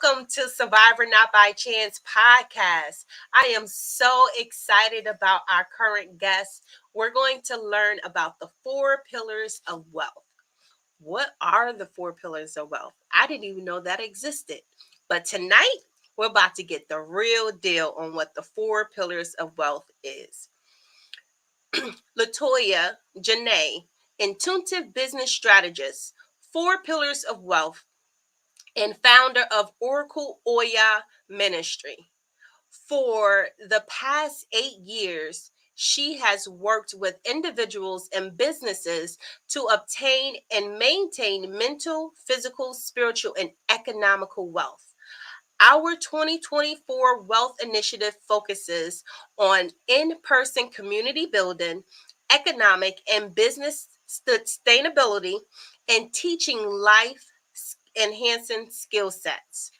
Welcome to Survivor Not by Chance podcast. I am so excited about our current guest. We're going to learn about the 4 pillars of wealth. What are the 4 pillars of wealth? I didn't even know that existed. But tonight, we're about to get the real deal on what the 4 pillars of wealth is. LaToya Janaé, intuitive business strategist, 4 pillars of wealth, and founder of Oracle Oya Ministry. For the past 8 years, she has worked with individuals and businesses to obtain and maintain mental, physical, spiritual, and economical wealth. Our 2024 Wealth Initiative focuses on in-person community building, economic and business sustainability, and teaching life enhancing skill sets.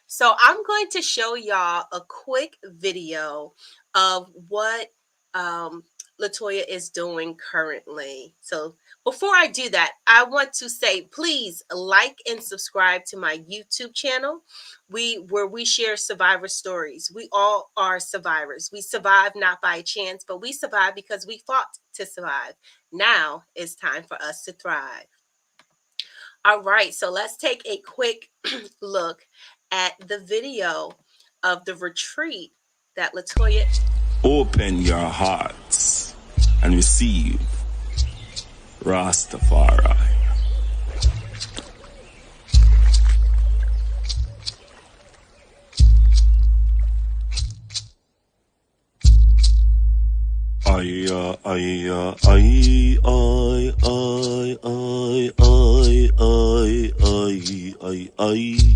So I'm going to show y'all a quick video of what LaToya is doing currently. So before I do that, I want to say, please like and subscribe to my YouTube channel, where we share survivor stories. We all are survivors. We survive not by chance, but we survive because we fought to survive. Now it's time for us to thrive. All right, so let's take a quick look at the video of the retreat that LaToya. Open your hearts and receive Rastafari. Aisya, Aisya, Aisya, Aisya, Aisya, Aisya, Aisya, Aisya.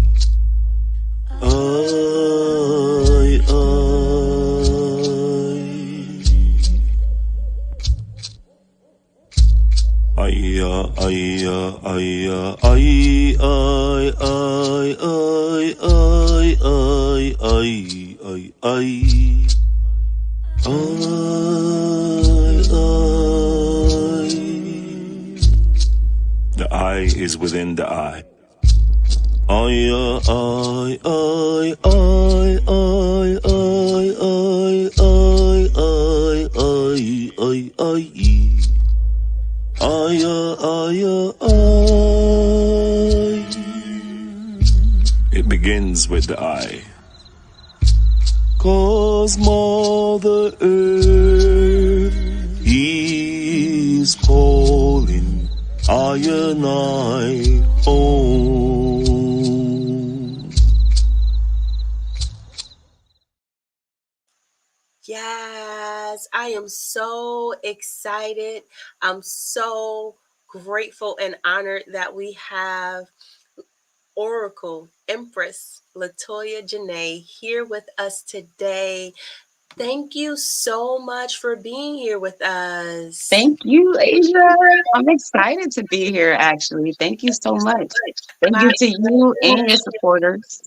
Aisya, Aisya, Aisya, Aisya, Aisya, Aisya. The I is within the I. I, I, I, I, I, I, I, I, I, I, I, It begins with the I. 'Cause Mother Earth is calling I and I home. Yes, I am so excited. I'm so grateful and honored that we have Oracle Empress LaToya Janaé here with us today. Thank you so much for being here with us. Thank you, Aisya. I'm excited to be here, actually. Thank you so much. Thank you to you and your supporters.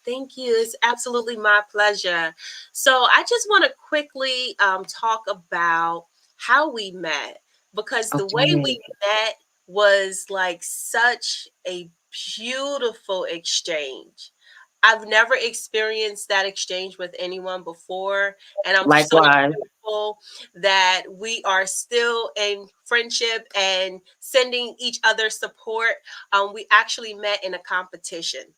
Thank you. It's absolutely my pleasure. So I just want to quickly talk about how we met, because the way we met was like such a beautiful exchange. I've never experienced that exchange with anyone before, and I'm so grateful that we are still in friendship and sending each other support. We actually met in a competition,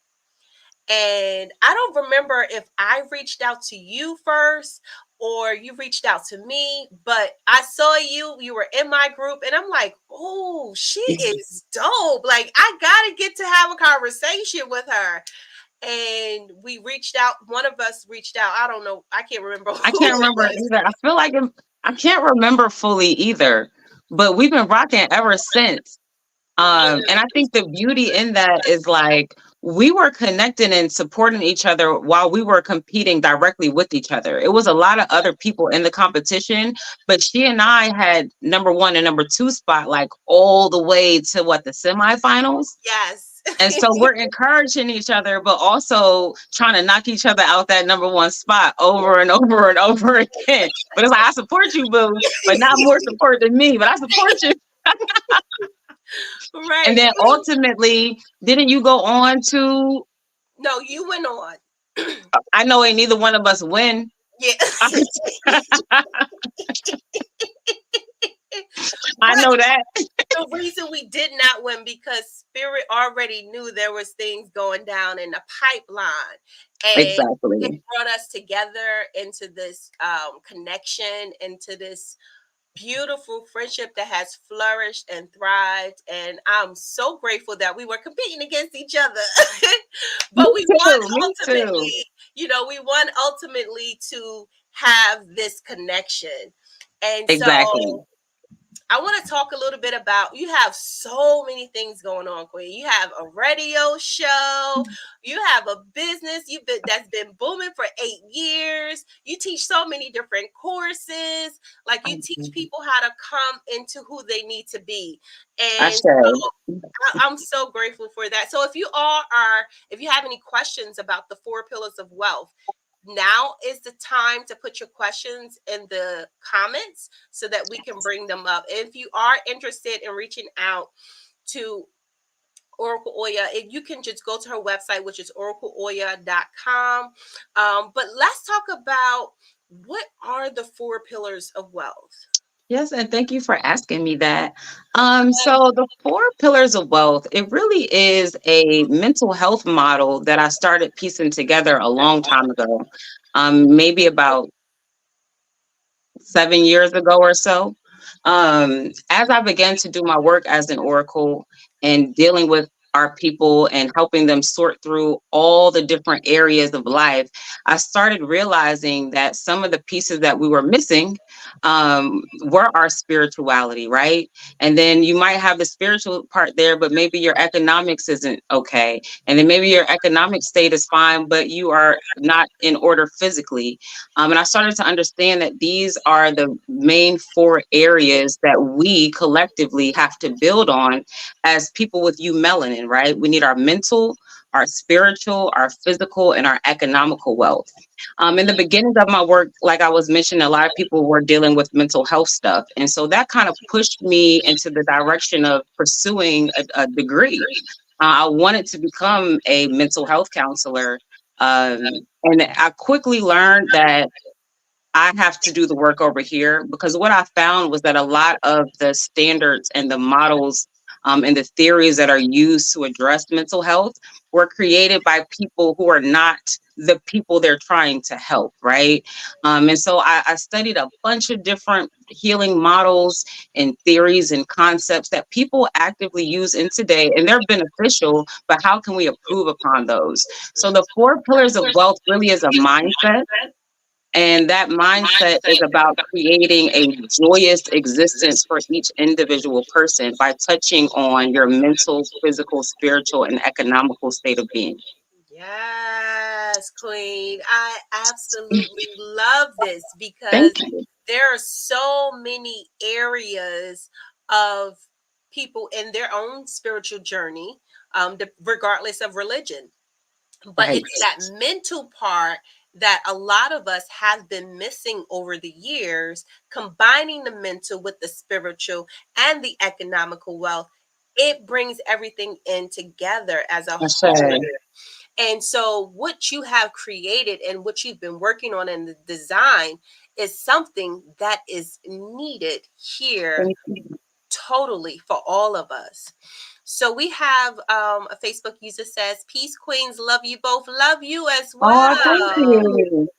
and I don't remember if I reached out to you first or you reached out to me, but I saw you were in my group, and I'm like, oh, she is dope. Like, I gotta get to have a conversation with her. And we reached out. One of us reached out. I don't know. I can't remember. I can't remember either. I feel like I can't remember fully either, but we've been rocking ever since. And I think the beauty in that is like we were connecting and supporting each other while we were competing directly with each other. It was a lot of other people in the competition, but she and I had number 1 and number 2 spot, like all the way to the semifinals. Yes. And so we're encouraging each other, but also trying to knock each other out that number 1 spot over and over and over again. But it's like, I support you, boo, but not more support than me, but I support you. Right. And then ultimately, didn't you go on to No, you went on. I know ain't neither one of us win. Yeah. I But know that. the reason we did not win because Spirit already knew there was things going down in the pipeline, and it Exactly. brought us together into this connection, into this beautiful friendship that has flourished and thrived. And I'm so grateful that we were competing against each other. Me But we won too. Me too. ultimately. We won ultimately to have this connection. And Exactly. so I want to talk a little bit about, you have so many things going on, Queen. You have a radio show, you have a business that's been booming for 8 years. You teach so many different courses. Like, you teach people how to come into who they need to be. I And say. so I'm so grateful for that. So if you have any questions about the 4 pillars of wealth, now is the time to put your questions in the comments so that we can bring them up. If you are interested in reaching out to Oracle Oya, if you can just go to her website, which is oracleoya.com. But let's talk about, what are the 4 pillars of wealth? Yes, and thank you for asking me that. So the 4 pillars of wealth, it really is a mental health model that I started piecing together a long time ago. Maybe about 7 years ago or so. As I began to do my work as an oracle and dealing with our people and helping them sort through all the different areas of life, I started realizing that some of the pieces that we were missing were our spirituality, right? And then you might have the spiritual part there, but maybe your economics isn't okay. And then maybe your economic state is fine, but you are not in order physically. And I started to understand that these are the main 4 areas that we collectively have to build on as people with you melanin, right? We need our mental, our spiritual, our physical, and our economical wealth. In the beginning of my work, like I was mentioning, a lot of people were dealing with mental health stuff. And so that kind of pushed me into the direction of pursuing a degree. I wanted to become a mental health counselor. And I quickly learned that I have to do the work over here, because what I found was that a lot of the standards and the models and the theories that are used to address mental health were created by people who are not the people they're trying to help, right? And so I studied a bunch of different healing models and theories and concepts that people actively use in today, and they're beneficial, but how can we improve upon those? So the 4 pillars of wealth really is a mindset, and that mindset is about creating a joyous existence for each individual person by touching on your mental, physical, spiritual, and economical state of being. Yes, Queen. I absolutely love this because Thank you. there are so many areas of people in their own spiritual journey, regardless of religion. But Right. it's that mental part that a lot of us have been missing over the years, combining the mental with the spiritual and the economical wealth. It brings everything in together as a I whole. say. And so, what you have created and what you've been working on in the design is something that is needed here Thank you. totally for all of us. So we have a Facebook user says, "Peace Queens, love you both, love you as Oh, thank well. you.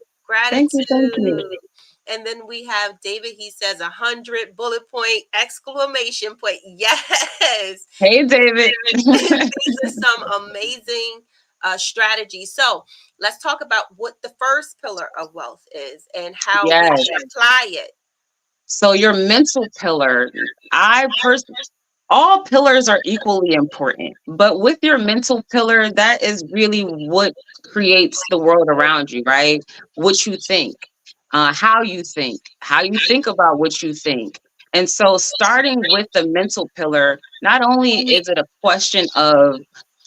Thank you. Thank you. Gratitude." And then we have David. He says 100 bullet point exclamation point. Yes, Hey, David. these are some amazing strategies. So let's talk about what the first pillar of wealth is and how we Yes. can apply it. So your mental pillar, I personally, all pillars are equally important, but with your mental pillar, that is really what creates the world around you, right? What you think, how you think about what you think. And so, starting with the mental pillar, not only is it a question of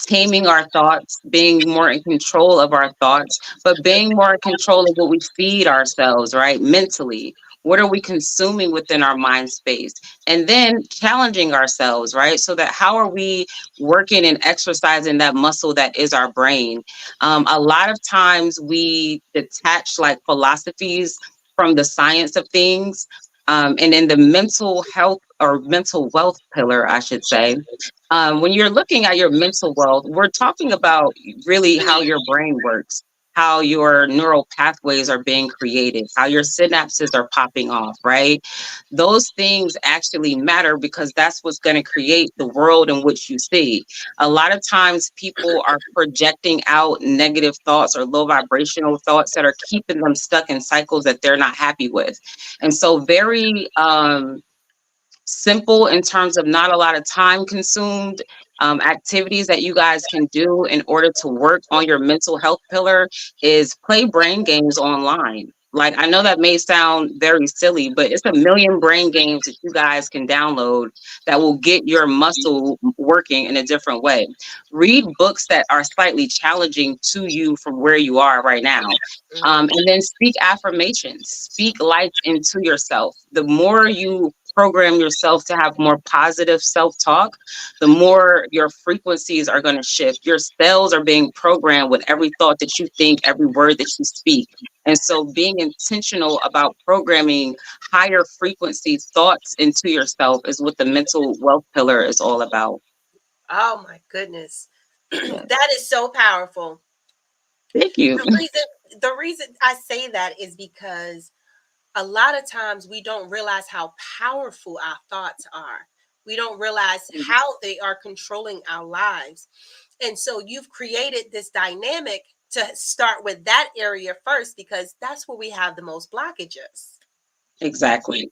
taming our thoughts, being more in control of our thoughts, but being more in control of what we feed ourselves, right? Mentally. What are we consuming within our mind space? And then challenging ourselves, right? So that how are we working and exercising that muscle that is our brain? A lot of times we detach like philosophies from the science of things. And in the mental health or mental wealth pillar, I should say, when you're looking at your mental wealth, we're talking about really how your brain works, how your neural pathways are being created, how your synapses are popping off, right? Those things actually matter because that's what's going to create the world in which you see. A lot of times people are projecting out negative thoughts or low vibrational thoughts that are keeping them stuck in cycles that they're not happy with. And so very simple in terms of not a lot of time consumed activities that you guys can do in order to work on your mental health pillar is play brain games online. Like, I know that may sound very silly, but it's a million brain games that you guys can download that will get your muscle working in a different way. Read books that are slightly challenging to you from where you are right now. And then speak affirmations, speak life into yourself. The more you program yourself to have more positive self-talk, the more your frequencies are going to shift. Your cells are being programmed with every thought that you think, every word that you speak. And so being intentional about programming higher frequency thoughts into yourself is what the mental wealth pillar is all about. Oh my goodness. Yeah. That is so powerful. Thank you. The reason I say that is because a lot of times we don't realize how powerful our thoughts are. We don't realize how they are controlling our lives. And so you've created this dynamic to start with that area first because that's where we have the most blockages. Exactly.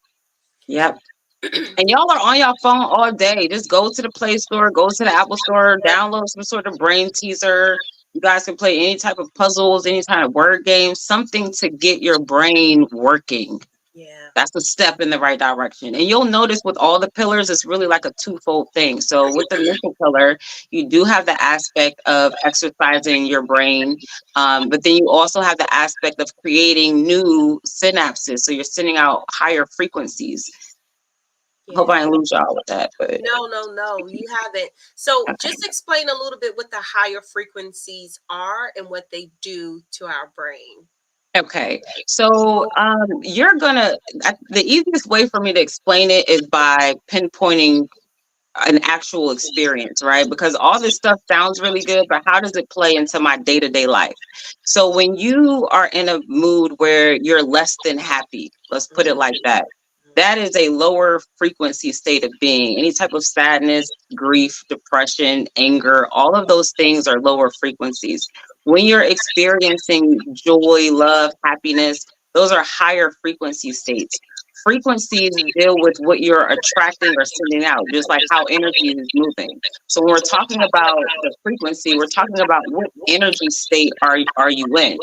Yep. And y'all are on your phone all day. Just go to the Play Store, go to the Apple Store, download some sort of brain teaser. You guys can play any type of puzzles, any kind of word games, something to get your brain working. Yeah. That's a step in the right direction. And you'll notice with all the pillars, it's really like a twofold thing. So with the mental pillar, you do have the aspect of exercising your brain, but then you also have the aspect of creating new synapses. So you're sending out higher frequencies. Hope Yeah. I didn't lose y'all with that, but No, no, no, you haven't. So okay. just explain a little bit what the higher frequencies are and what they do to our brain. Okay. So you're gonna the easiest way for me to explain it is by pinpointing an actual experience, right? Because all this stuff sounds really good, but how does it play into my day-to-day life? So when you are in a mood where you're less than happy, let's put it like that, that is a lower frequency state of being. Any type of sadness, grief, depression, anger, all of those things are lower frequencies. When you're experiencing joy, love, happiness, those are higher frequency states. Frequencies deal with what you're attracting or sending out, just like how energy is moving. So when we're talking about the frequency, we're talking about what energy state are you in,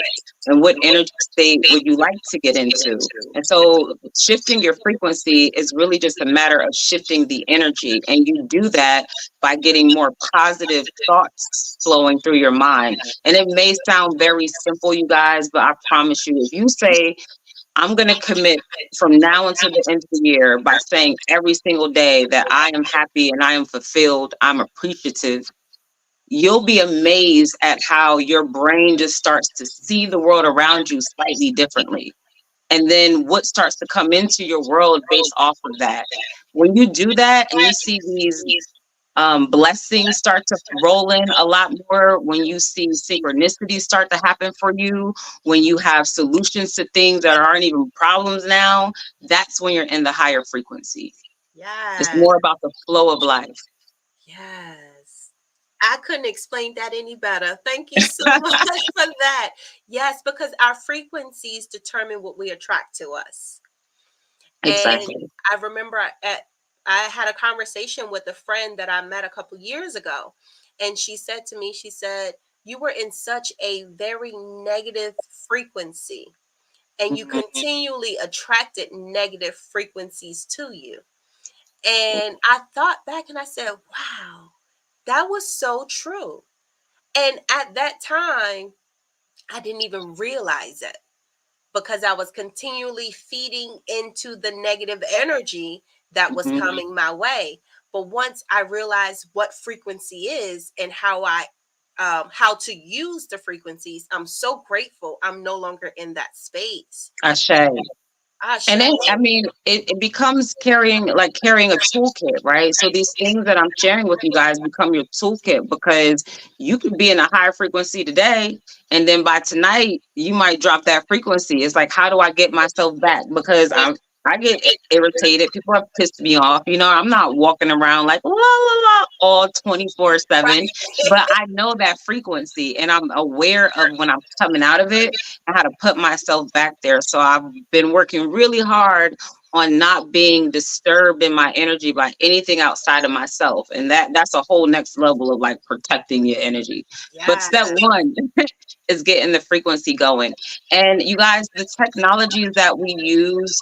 and what energy state would you like to get into. And so shifting your frequency is really just a matter of shifting the energy, and you do that by getting more positive thoughts flowing through your mind. And it may sound very simple, you guys, but I promise you, if you say, I'm going to commit from now until the end of the year by saying every single day that I am happy and I am fulfilled, I'm appreciative, you'll be amazed at how your brain just starts to see the world around you slightly differently. And then what starts to come into your world based off of that. When you do that and you see these blessings start to roll in a lot more, when you see synchronicities start to happen for you, when you have solutions to things that aren't even problems now, that's when you're in the higher frequency. It's Yes. more about the flow of life. Yes. I couldn't explain that any better. Thank you so much for that. Yes, because our frequencies determine what we attract to us. And Exactly. I remember I had a conversation with a friend that I met a couple years ago. And she said to me, she said, you were in such a very negative frequency and you Mhm. continually attracted negative frequencies to you. And I thought back and I said, wow, that was so true. And at that time, I didn't even realize it because I was continually feeding into the negative energy that was Mhm. coming my way. But once I realized what frequency is and how to use the frequencies, I'm so grateful I'm no longer in that space. Ashe. Ah, And then, Shay. I mean, it becomes carrying a toolkit, right? So these things that I'm sharing with you guys become your toolkit, because you could be in a higher frequency today, and then by tonight you might drop that frequency. It's like, how do I get myself back? Because I get irritated. People have pissed me off. I'm not walking around like la la la all 24/7, but I know that frequency, and I'm aware of when I'm coming out of it and how to put myself back there. So I've been working really hard on not being disturbed in my energy by anything outside of myself. And that's a whole next level of like protecting your energy. But Yeah. step one is getting the frequency going. And you guys, the technologies that we use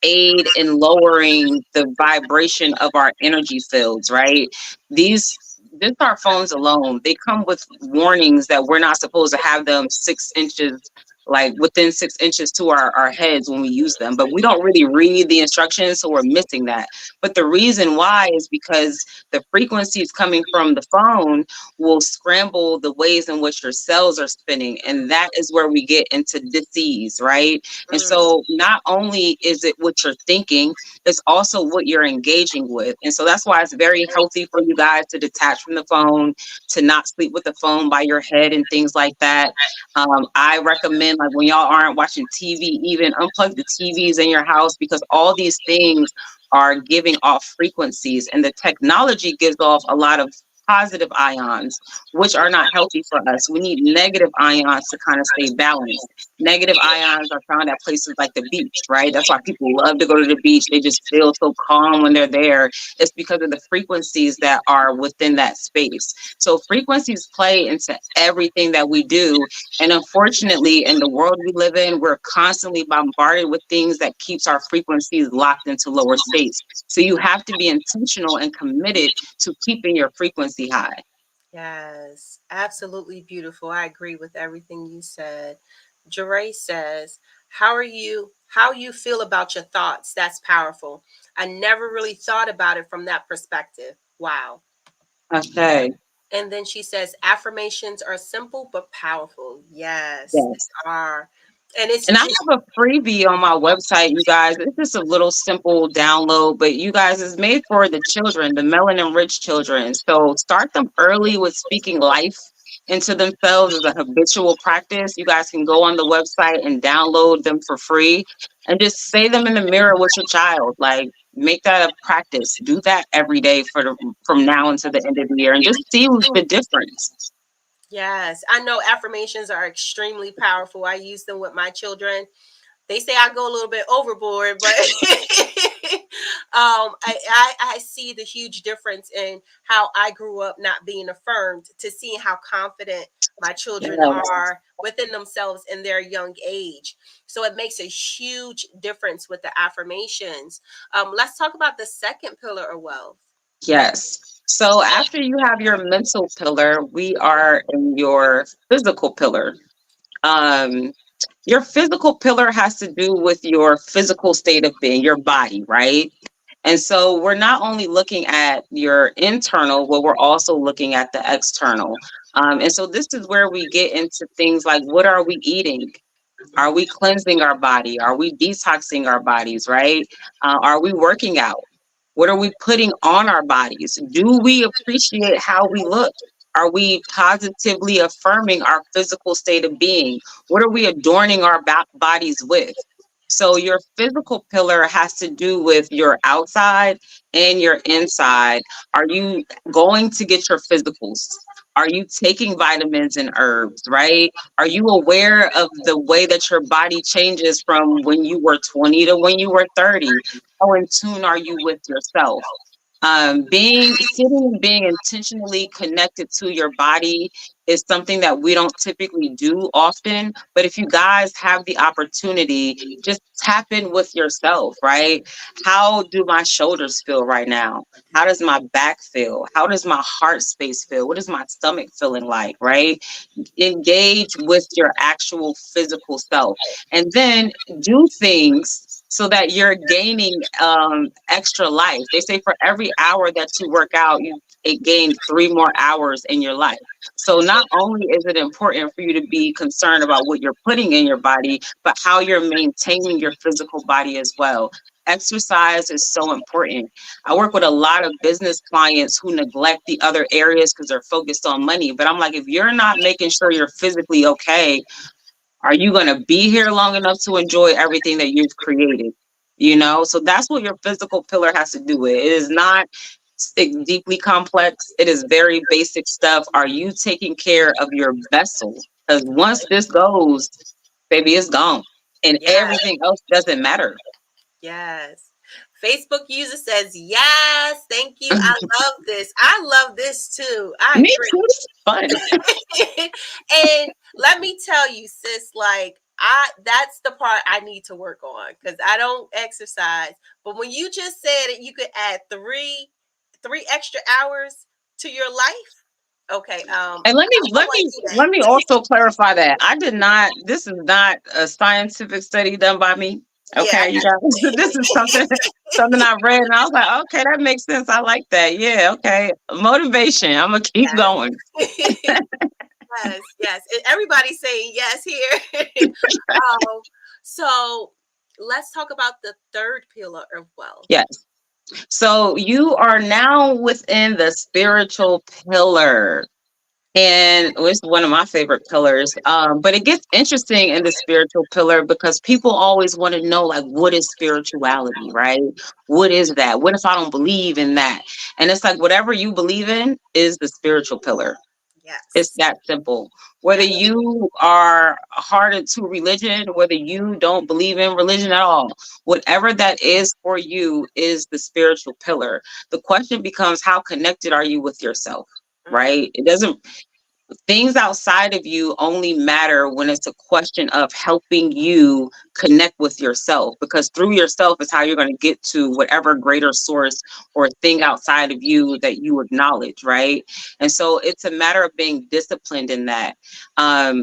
aid in lowering the vibration of our energy fields, right? These just our phones alone, they come with warnings that we're not supposed to have them 6 inches, like within 6 inches to our heads when we use them. But we don't really read the instructions, so we're missing that. But the reason why is because the frequencies coming from the phone will scramble the ways in which your cells are spinning. And that is where we get into disease, right? And so not only is it what you're thinking, it's also what you're engaging with. And so that's why it's very healthy for you guys to detach from the phone, to not sleep with the phone by your head and things like that. I recommend, like, when y'all aren't watching TV, even unplug the TVs in your house, because all these things are giving off frequencies, and the technology gives off a lot of positive ions, which are not healthy for us. We need negative ions to kind of stay balanced. Negative ions are found at places like the beach, right? That's why people love to go to the beach. They just feel so calm when they're there. It's because of the frequencies that are within that space. So frequencies play into everything that we do. And unfortunately, in the world we live in, we're constantly bombarded with things that keeps our frequencies locked into lower states. So you have to be intentional and committed to keeping your frequency high. Yes, absolutely beautiful. I agree with everything you said. Jeray says, how you feel about your thoughts? That's powerful. I never really thought about it from that perspective. Wow. Okay. And then she says, affirmations are simple but powerful. Yes, Yes. they are. And it's And I just, have a freebie on my website, you guys. It's just a little simple download, but you guys, it's made for the children, the melanin rich children. So start them early with speaking life into themselves as a habitual practice. You guys can go on the website and download them for free and just say them in the mirror with your child. Like, make that a practice. Do that every day from now until the end of the year, and just see the difference. yes, I know affirmations are extremely powerful. I use them with my children. They say I go a little bit overboard, but I see the huge difference in how I grew up not being affirmed to seeing how confident my children Yes. are within themselves in their young age. So it makes a huge difference with the affirmations. Let's talk about the second pillar of wealth. Yes. So after you have your mental pillar, we are in your physical pillar. Um, your physical pillar has to do with your physical state of being, your body, right? And so we're not only looking at your internal, but we're also looking at the external. And so this is where we get into things like, what are we eating? Are we cleansing our body? Are we detoxing our bodies, right? Are we working out? What are we putting on our bodies? Do we appreciate how we look? Are we positively affirming our physical state of being? What are we adorning our bodies with? So, your physical pillar has to do with your outside and your inside. Are you going to get your physicals? Are you taking vitamins and herbs, right? Are you aware of the way that your body changes from when you were 20 to when you were 30? How in tune are you with yourself? Being intentionally connected to your body is something that we don't typically do often. But if you guys have the opportunity, just tap in with yourself, right? How do my shoulders feel right now? How does my back feel? How does my heart space feel? What is my stomach feeling like, right? Engage with your actual physical self, and then do things so that you're gaining extra life. They say for every hour that you work out, you it gains 3 more hours in your life. So not only is it important for you to be concerned about what you're putting in your body, but how you're maintaining your physical body as well. Exercise is so important. I work with a lot of business clients who neglect the other areas because they're focused on money. But I'm like, if you're not making sure you're physically okay, are you going to be here long enough to enjoy everything that you've created? You know, so that's what your physical pillar has to do with. It is not deeply complex. It is very basic stuff. Are you taking care of your vessel? Because once this goes, baby, it's gone. And Yes. everything else doesn't matter. Yes. Facebook user says, yes, thank you. I love this. I love this too. I Me agree. too. It's fun. And let me tell you, sis, like that's the part I need to work on because I don't exercise. But when you just said it, you could add three extra hours to your life. Okay. And I might do let me that. also clarify that I did not. This is not a scientific study done by me. Yeah. Okay, you guys. This is something I read, and I was like, okay, that makes sense. I like that. Yeah. Okay. Motivation. I'm gonna keep going. Yes, yes. Everybody's saying yes here. um, so let's talk about the third pillar of wealth. Yes. So you are now within the spiritual pillar. And it's one of my favorite pillars. But it gets interesting in the spiritual pillar because people always want to know, like, what is spirituality, right? What is that? What if I don't believe in that? And it's like, whatever you believe in is the spiritual pillar. It's Yes. that simple. Whether Yes. you are hardened to religion, whether you don't believe in religion at all, whatever that is for you is the spiritual pillar. The question becomes, how connected are you with yourself? Mm, Right? It doesn't Things outside of you only matter when it's a question of helping you connect with yourself, because through yourself is how you're going to get to whatever greater source or thing outside of you that you acknowledge, right? And so it's a matter of being disciplined in that.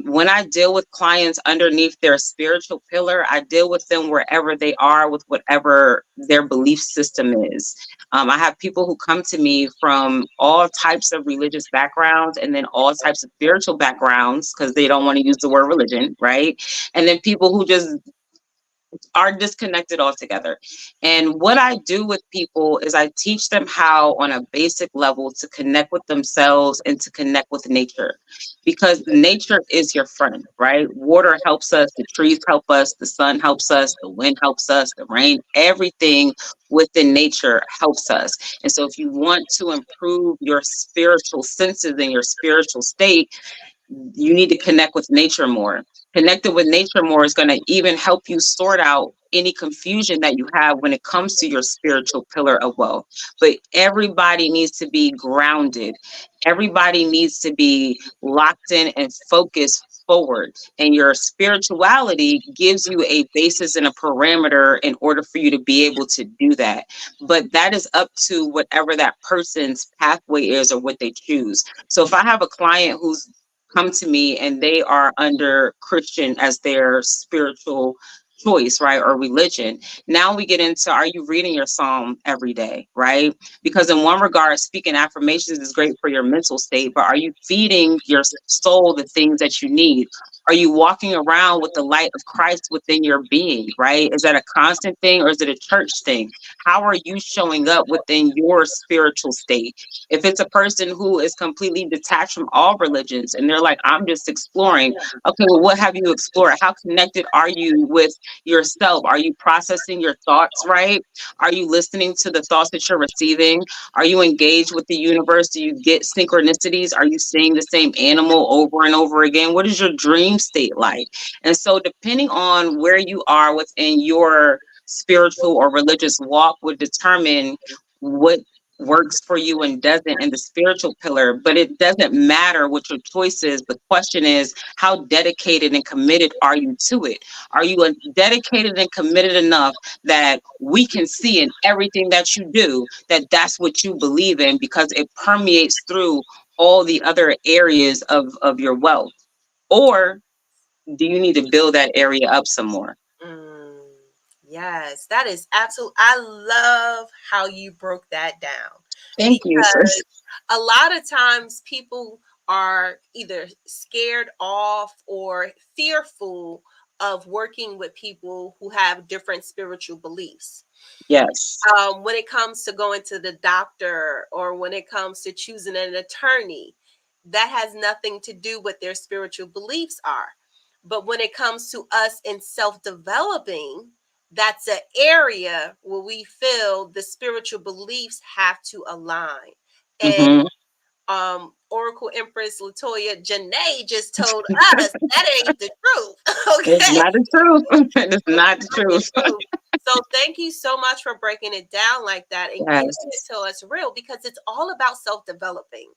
When I deal with clients underneath their spiritual pillar, I deal with them wherever they are with whatever their belief system is. I have people who come to me from all types of religious backgrounds and then all types of spiritual backgrounds because they don't want to use the word religion, right? And then people who just are disconnected altogether. And what I do with people is I teach them how, on a basic level, to connect with themselves and to connect with nature, because nature is your friend, right? Water helps us, the trees help us, the sun helps us, the wind helps us, the rain, everything within nature helps us. And so, if you want to improve your spiritual senses and your spiritual state, you need to connect with nature more. Connected with nature more is going to even help you sort out any confusion that you have when it comes to your spiritual pillar of wealth. But everybody needs to be grounded. Everybody needs to be locked in and focused forward. And your spirituality gives you a basis and a parameter in order for you to be able to do that. But that is up to whatever that person's pathway is or what they choose. So if I have a client who's come to me and they are under Christian as their spiritual choice, right, or religion. Now we get into, are you reading your psalm every day, right? Because in one regard, speaking affirmations is great for your mental state, but are you feeding your soul the things that you need? Are you walking around with the light of Christ within your being, right? Is that a constant thing or is it a church thing? How are you showing up within your spiritual state? If it's a person who is completely detached from all religions and they're like, I'm just exploring, okay, well, what have you explored? How connected are you with yourself? Are you processing your thoughts right? Are you listening to the thoughts that you're receiving? Are you engaged with the universe? Do you get synchronicities? Are you seeing the same animal over and over again? What is your dream state like? And so, depending on where you are within your spiritual or religious walk, would determine what works for you and doesn't in the spiritual pillar, but it doesn't matter what your choice is. The question is, how dedicated and committed are you to it? Are you dedicated and committed enough that we can see in everything that you do that that's what you believe in, because it permeates through all the other areas of your wealth? Or do you need to build that area up some more? Mm, yes, that is absolute. I love how you broke that down, Thank you, sis. because a lot of times people are either scared off or fearful of working with people who have different spiritual beliefs. Yes. When it comes to going to the doctor, or when it comes to choosing an attorney, that has nothing to do with their spiritual beliefs are. But when it comes to us in self-developing, that's an area where we feel the spiritual beliefs have to align. And Mm-hmm. Oracle Empress LaToya Janaé just told us that ain't the truth. It's Okay. not the truth. It's not the The truth. truth. So thank you so much for breaking it down like that and giving it Yes, to us real, because it's all about self-developing.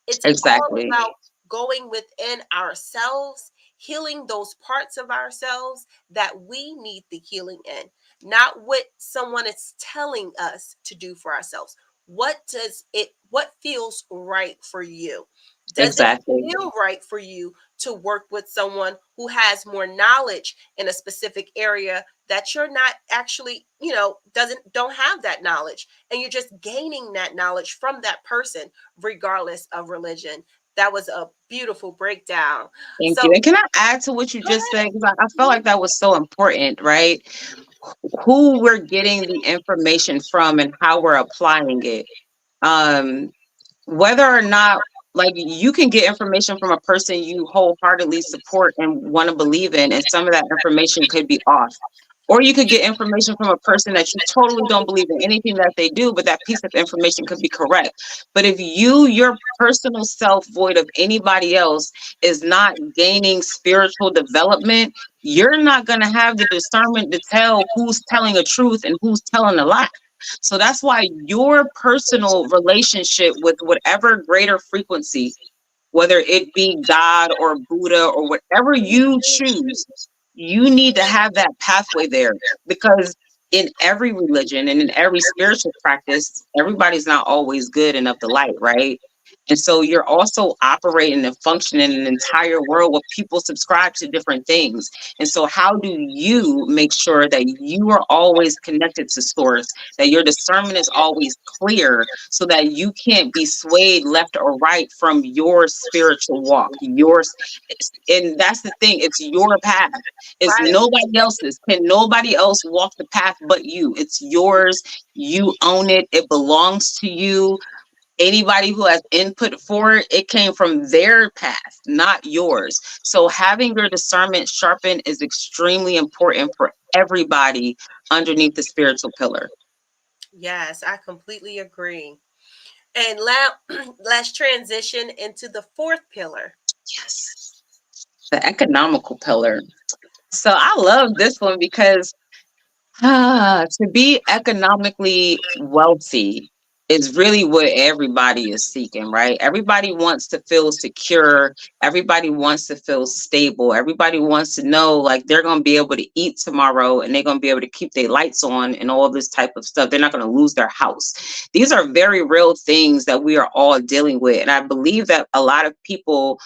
It's all exactly. about going within ourselves, healing those parts of ourselves that we need the healing in, not what someone is telling us to do for ourselves. What feels right for you? Does it Exactly. feel right for you to work with someone who has more knowledge in a specific area that you're not actually, don't have that knowledge, and you're just gaining that knowledge from that person regardless of religion? That was a beautiful breakdown. Thank So you. And can I add to what you go just said? ahead. Because I felt like that was so important, right? Who we're getting the information from and how we're applying it. Um, Whether or not, like, you can get information from a person you wholeheartedly support and want to believe in, and some of that information could be off. Or you could get information from a person that you totally don't believe in anything that they do, but that piece of information could be correct. But if your personal self, void of anybody else, is not gaining spiritual development, you're not going to have the discernment to tell who's telling a truth and who's telling a lie. So that's why your personal relationship with whatever greater frequency, whether it be God or Buddha or whatever you choose, you need to have that pathway there. Because in every religion and in every spiritual practice, everybody's not always good and of the light, right? And so you're also operating and functioning in an entire world where people subscribe to different things. And so how do you make sure that you are always connected to source, that your discernment is always clear, so that you can't be swayed left or right from your spiritual walk? Yours, and that's the thing, it's your path. It's Right. nobody else's. Can nobody else walk the path but you? It's yours. You own it. It belongs to you. Anybody who has input for it, it came from their path, not yours. So having your discernment sharpened is extremely important for everybody underneath the spiritual pillar. Yes, I completely agree. And let's transition into the fourth pillar. Yes. The economical pillar. So I love this one because to be economically wealthy is really what everybody is seeking, right? Everybody wants to feel secure. Everybody wants to feel stable. Everybody wants to know like they're going to be able to eat tomorrow and they're going to be able to keep their lights on and all this type of stuff. They're not going to lose their house. These are very real things that we are all dealing with. And I believe that a lot of people,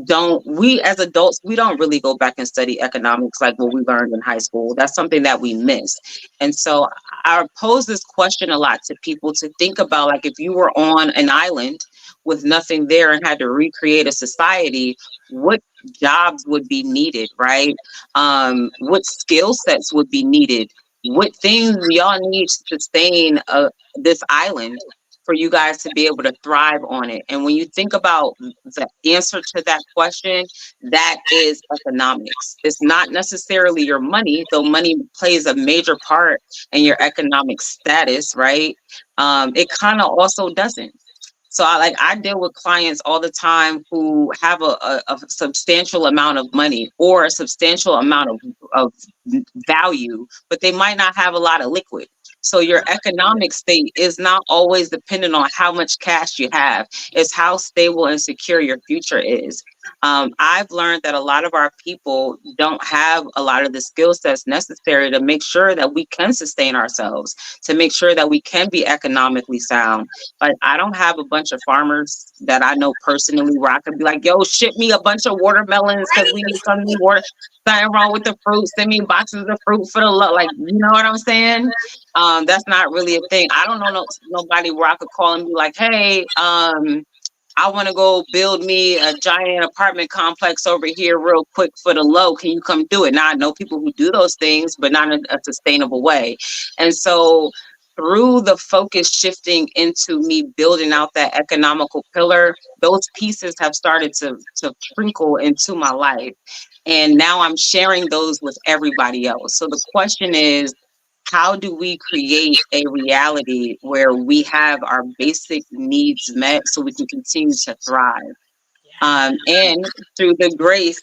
don't we as adults, we don't really go back and study economics like what we learned in high school. That's something that we miss. And so I pose this question a lot to people to think about, like, if you were on an island with nothing there and had to recreate a society, what jobs would be needed, right? What skill sets would be needed? What things y'all need to sustain this island for you guys to be able to thrive on it? And when you think about the answer to that question, that is economics. It's not necessarily your money, though money plays a major part in your economic status, right? It kind of also doesn't. So I deal with clients all the time who have a substantial amount of money or a substantial amount of value, but they might not have a lot of liquid. So your economic state is not always dependent on how much cash you have. It's how stable and secure your future is. I've learned that a lot of our people don't have a lot of the skill sets necessary to make sure that we can sustain ourselves, to make sure that we can be economically sound. Like, I don't have a bunch of farmers that I know personally where I could be like, yo, ship me a bunch of watermelons because we need some water. Something wrong with the fruit. Send me boxes of fruit for the love. Like, you know what I'm saying? That's not really a thing. I don't know nobody where I could call and be like, hey, I want to go build me a giant apartment complex over here real quick for the low. Can you come do it? Now, I know people who do those things, but not in a sustainable way. And so through the focus shifting into me building out that economical pillar, those pieces have started to sprinkle into my life. And now I'm sharing those with everybody else. So the question is, how do we create a reality where we have our basic needs met so we can continue to thrive? And through the grace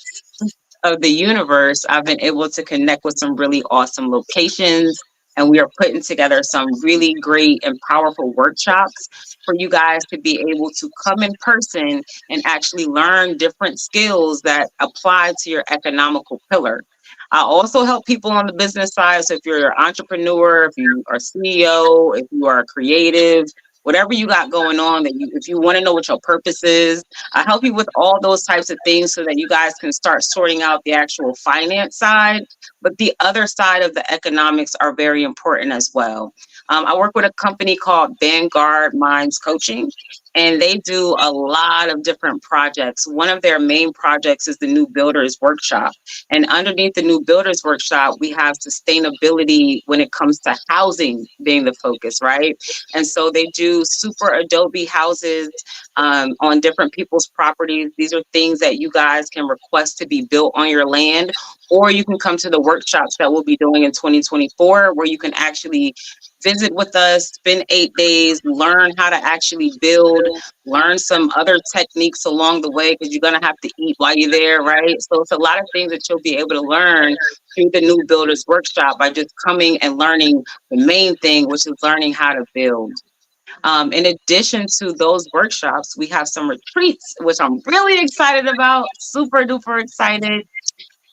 of the universe, I've been able to connect with some really awesome locations. And we are putting together some really great and powerful workshops for you guys to be able to come in person and actually learn different skills that apply to your economical pillar. I also help people on the business side. So if you're an entrepreneur, if you are CEO, if you are creative, whatever you got going on, if you want to know what your purpose is, I help you with all those types of things so that you guys can start sorting out the actual finance side. But the other side of the economics are very important as well. I work with a company called Vanguard Minds Coaching, and they do a lot of different projects. One of their main projects is the New Builders Workshop. And underneath the New Builders Workshop, we have sustainability when it comes to housing being the focus, right? And so they do super adobe houses on different people's properties. These are things that you guys can request to be built on your land, or you can come to the workshops that we'll be doing in 2024, where you can actually visit with us, spend 8 days, learn how to actually build, learn some other techniques along the way, because you're going to have to eat while you're there, right? So it's a lot of things that you'll be able to learn through the New Builders Workshop by just coming and learning the main thing, which is learning how to build. In addition to those workshops, we have some retreats, which I'm really excited about, super duper excited.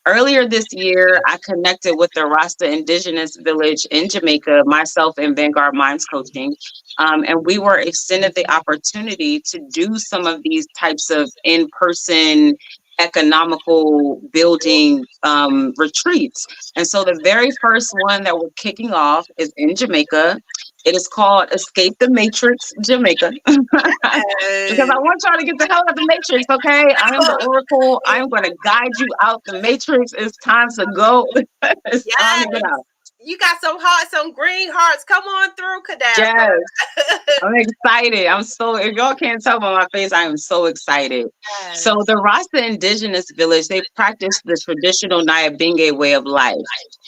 Earlier this year, I connected with the Rasta Indigenous Village in Jamaica, myself and Vanguard Minds Coaching, and we were extended the opportunity to do some of these types of in-person economical building retreats. And so the very first one that we're kicking off is in Jamaica. It is called Escape the Matrix Jamaica. Because I want y'all to get the hell out of the matrix, okay? I am the oracle. I am going to guide you out the matrix. It's time to go. It's time to Yes. get out. You got some hearts, some green hearts. Come on through, Yes. Cadabra. I'm excited. I'm so, if y'all can't tell by my face, I am so excited. Yes. So the Rasta Indigenous Village, they practice the traditional Nyabinge way of life.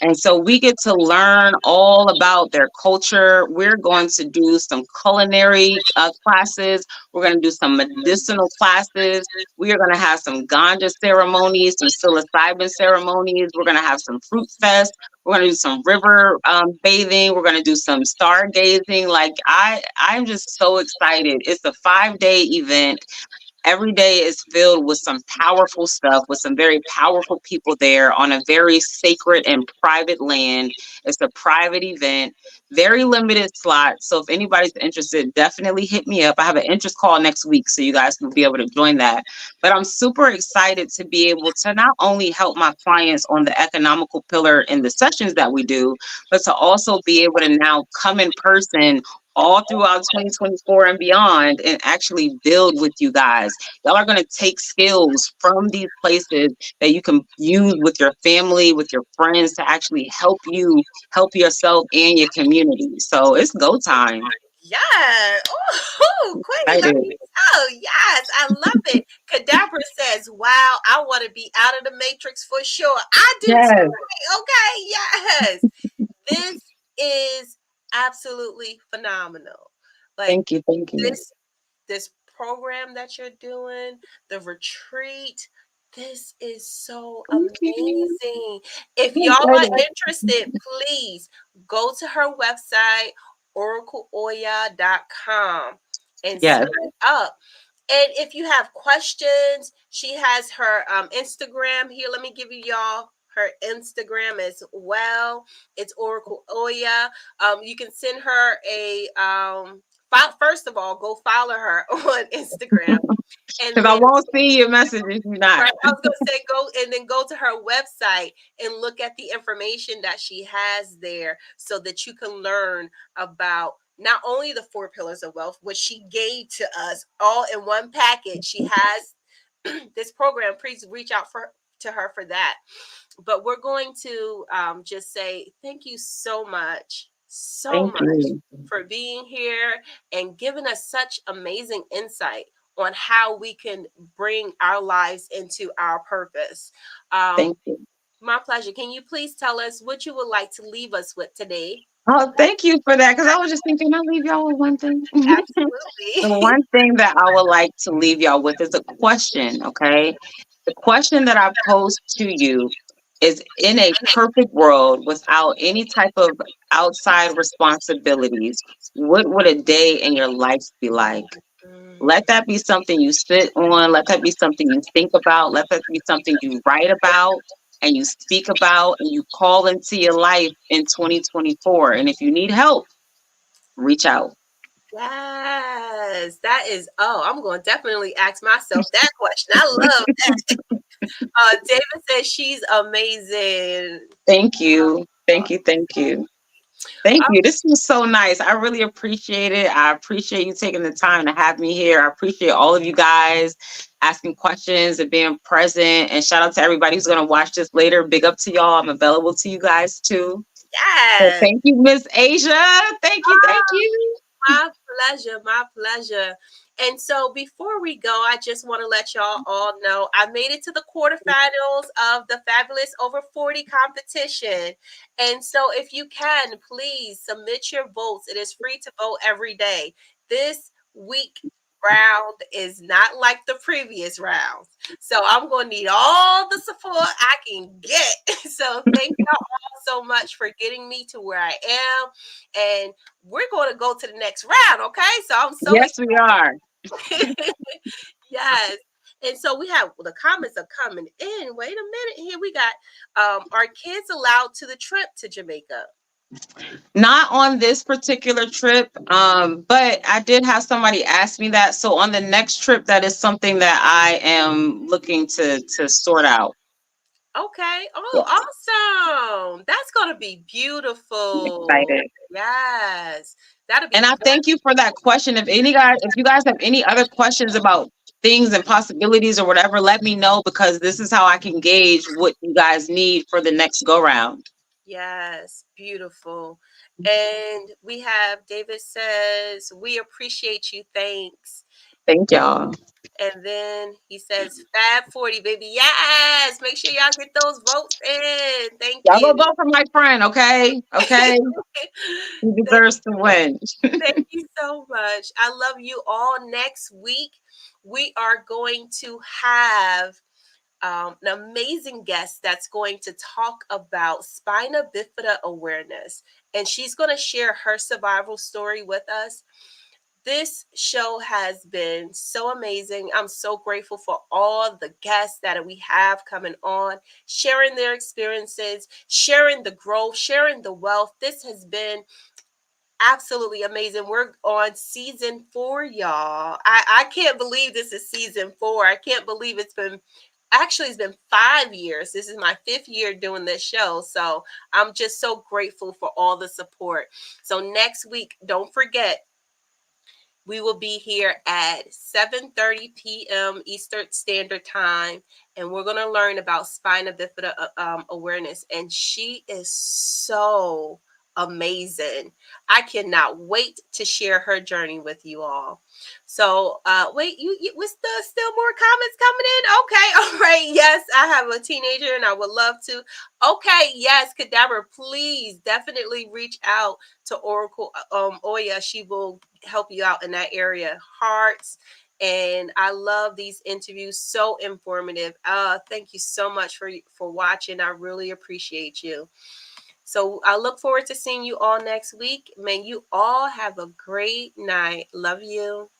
And so we get to learn all about their culture. We're going to do some culinary classes. We're going to do some medicinal classes. We are going to have some ganja ceremonies, some psilocybin ceremonies. We're going to have some fruit fest. We're going to do some river bathing. We're going to do some stargazing. Like, I'm just so excited. It's a 5-day event. Every day is filled with some powerful stuff, with some very powerful people there on a very sacred and private land. It's a private event, very limited slots. So if anybody's interested, definitely hit me up. I have an interest call next week, so you guys will be able to join that. But I'm super excited to be able to not only help my clients on the economical pillar in the sessions that we do, but to also be able to now come in person all throughout 2024 and beyond and actually build with you guys. Y'all are going to take skills from these places that you can use with your family, with your friends, to actually help you help yourself and your community. So it's go time. Yeah. Oh, Queen, I let do. me know. Yes, I love it. Cadabra says, wow, I want to be out of the matrix for sure. I do Yes. too. Okay. Yes. This is absolutely phenomenal. Like, Thank you. Thank you. this program that you're doing, the retreat, This is so Thank you. amazing. If I'm y'all are excited. interested, please go to her website, oracleoya.com, and Yes. sign up. And if you have questions, she has her Instagram here. Let me give you y'all her Instagram as well. It's Oracle Oya. You can send her a first of all, go follow her on Instagram, and Because I then won't see your message if you're not. right, I was gonna say go and then go to her website and look at the information that she has there so that you can learn about not only the four pillars of wealth, which she gave to us all in one package. She has this program. Please reach out to her for that. But we're going to just say thank you so Thank much you. for being here and giving us such amazing insight on how we can bring our lives into our purpose. Um, Thank you. my pleasure. Can you please tell us what you would like to leave us with today? Oh, thank you for that. Because I was just thinking, I'll leave y'all with one thing. The Absolutely. one thing that I would like to leave y'all with is a question, okay? The question that I pose to you is, in a perfect world without any type of outside responsibilities, what would a day in your life be like? Mm, Let that be something you sit on. Let that be something you think about. Let that be something you write about and you speak about and you call into your life in 2024. And if you need help, reach out. yes, that is. Oh, I'm going to definitely ask myself that question. I love that. David says she's amazing. Thank you. Thank you. Thank you. Thank Oh, you. This was so nice. I really appreciate it. I appreciate you taking the time to have me here. I appreciate all of you guys asking questions and being present. And shout out to everybody who's going to watch this later. Big up to y'all. I'm available to you guys too. So yes. thank you, Miss Asia. Thank you. Thank you. My pleasure, my pleasure. And so before we go, I just want to let y'all all know I made it to the quarterfinals of the Fabulous Over 40 competition. And so if you can, please submit your votes. It is free to vote every day. This week round is not like the previous rounds. So I'm going to need all the support I can get. So thank y'all all so much for getting me to where I am. And we're going to go to the next round. Okay. So I'm so Yes, we are. excited. Yes. And so we have the comments are coming in. Wait a minute. Here we got are kids allowed to the trip to Jamaica? Not on this particular trip, but I did have somebody ask me that. So on the next trip, that is something that I am looking to sort out. Okay. Yes, Oh, awesome. That's going to be I'm beautiful. excited. Yes. That'll And be I thank you for that question. If you guys have any other questions about things and possibilities or whatever, let me know, because this is how I can gauge what you guys need for the next go round. yes, beautiful. And we have David says, we appreciate you. Thanks. Thank y'all. And then he says, Fab 40, baby. Yes. Make sure y'all get those votes in. Thank Y'all you. go vote for my friend, okay? Okay. He thank, deserves to win. thank you so much. I love you all. Next week, we are going to have an amazing guest that's going to talk about spina bifida awareness. And she's going to share her survival story with us. This show has been so amazing. I'm so grateful for all the guests that we have coming on, sharing their experiences, sharing the growth, sharing the wealth. This has been absolutely amazing. We're on season 4, y'all. I can't believe this is season 4. I can't believe it's been 5 years. This is my 5th year doing this show. So I'm just so grateful for all the support. So next week, don't forget, we will be here at 7:30 p.m. Eastern Standard Time, and we're going to learn about spina bifida awareness. And she is so amazing. I cannot wait to share her journey with you all. So, wait, you with still more comments coming in? Okay, all right. Yes, I have a teenager, and I would love to. Okay, yes, Cadaver, please definitely reach out to Oracle Oya. She will help you out in that area. Hearts And I love these interviews, so informative. Thank you so much for watching. I really appreciate you. So I look forward to seeing you all next week. May you all have a great night. Love you.